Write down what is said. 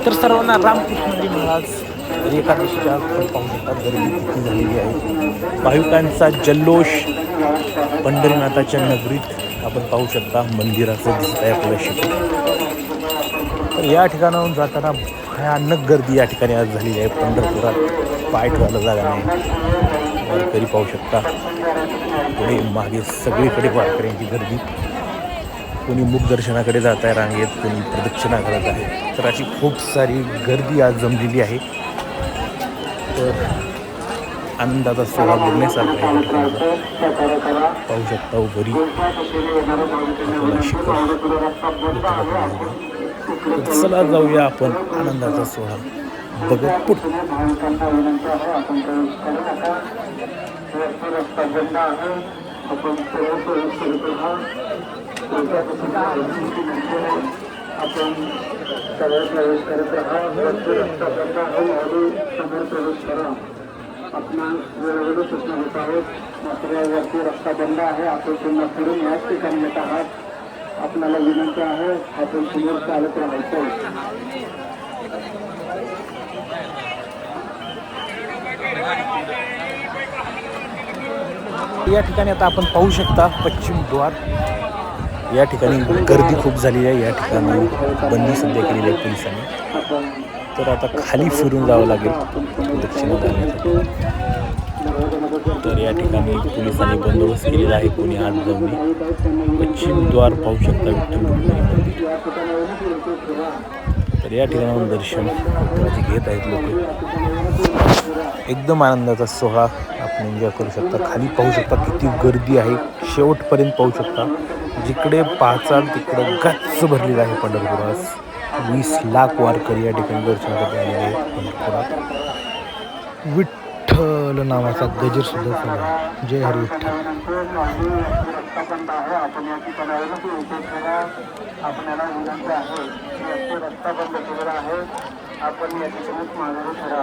तर सर्वांना रामकृष्ण हरी महाराज एकादशीच्या आपण पाहू शकता गर्दी किती झालेली आहे. भाविकांचा जल्लोष पंढरीनाथाच्या नगरीत आपण पाहू शकता. मंदिराचं दिसत आहे आपल्याला शिखर. तर या ठिकाणाहून जाताना भयानक गर्दी या ठिकाणी आज झालेली आहे. पंढरपुरात पाय ठेवायला जागा नाही. वारकरी पाहू शकता पुढे मागे सगळीकडे वारकऱ्यांची गर्दी. कोणी मुखदर्शनाकडे जात आहे रांगेत, कोणी प्रदक्षिणा करत आहे. तर अशी खूप सारी गर्दी आज जमलेली आहे. तर आनंदाचा सोहळा बघण्यासारखा आहे. पाहू शकता वरी आपल्याला शिखर. तर चला जाऊया आपण आनंदाचा सोहळा बघत पुढे. आपण सगळे प्रवेश करत राहा. समोर प्रवेश करा. आपण वेळोवेळी सूचना देत आहोत. मात्र वरती रस्ता बंद आहे. आपण पुन्हा फिरून याच ठिकाणी येत आहात. आपल्याला विनंती आहे आपण समोर चालत राहायचं. या ठिकाणी आता आपण पाहू शकता पश्चिम द्वार. या ठिकाणी गर्दी खूप झालेली आहे. या ठिकाणी बंदी सध्या केलेली आहे पोलिसांनी. तर आता खाली फिरून जावं लागेल दक्षिण जाण्यासाठी. तर या ठिकाणी पोलिसांनी बंदोबस्त केलेला आहे. कोणी आत जाऊ नये. पश्चिम द्वार पाहू शकता विठ्ठल रुक्मिणी मंदिर. तर या ठिकाणाहून दर्शन घेत आहेत लोक. एकदम आनंदाचा सोहळा आपण एन्जॉय करू शकता. खाली पाहू शकता किती गर्दी आहे. शेवटपर्यंत पाहू शकता. जिकडे पाहचाल तिकडे गच्च भरलेलं आहे पंढरपुरात. 20 लाख वारकरी या ठिकाणी दर्शनासाठी आलेले आहेत पंढरपुरात. विठ्ठल नावाचा गजर सुद्धा चालू आहे. जय हरी विठ्ठल. आपल्याला विनंती आहे रस्ता बंद केलेला आहे. आपण या ठिकाणी मागे फिरा.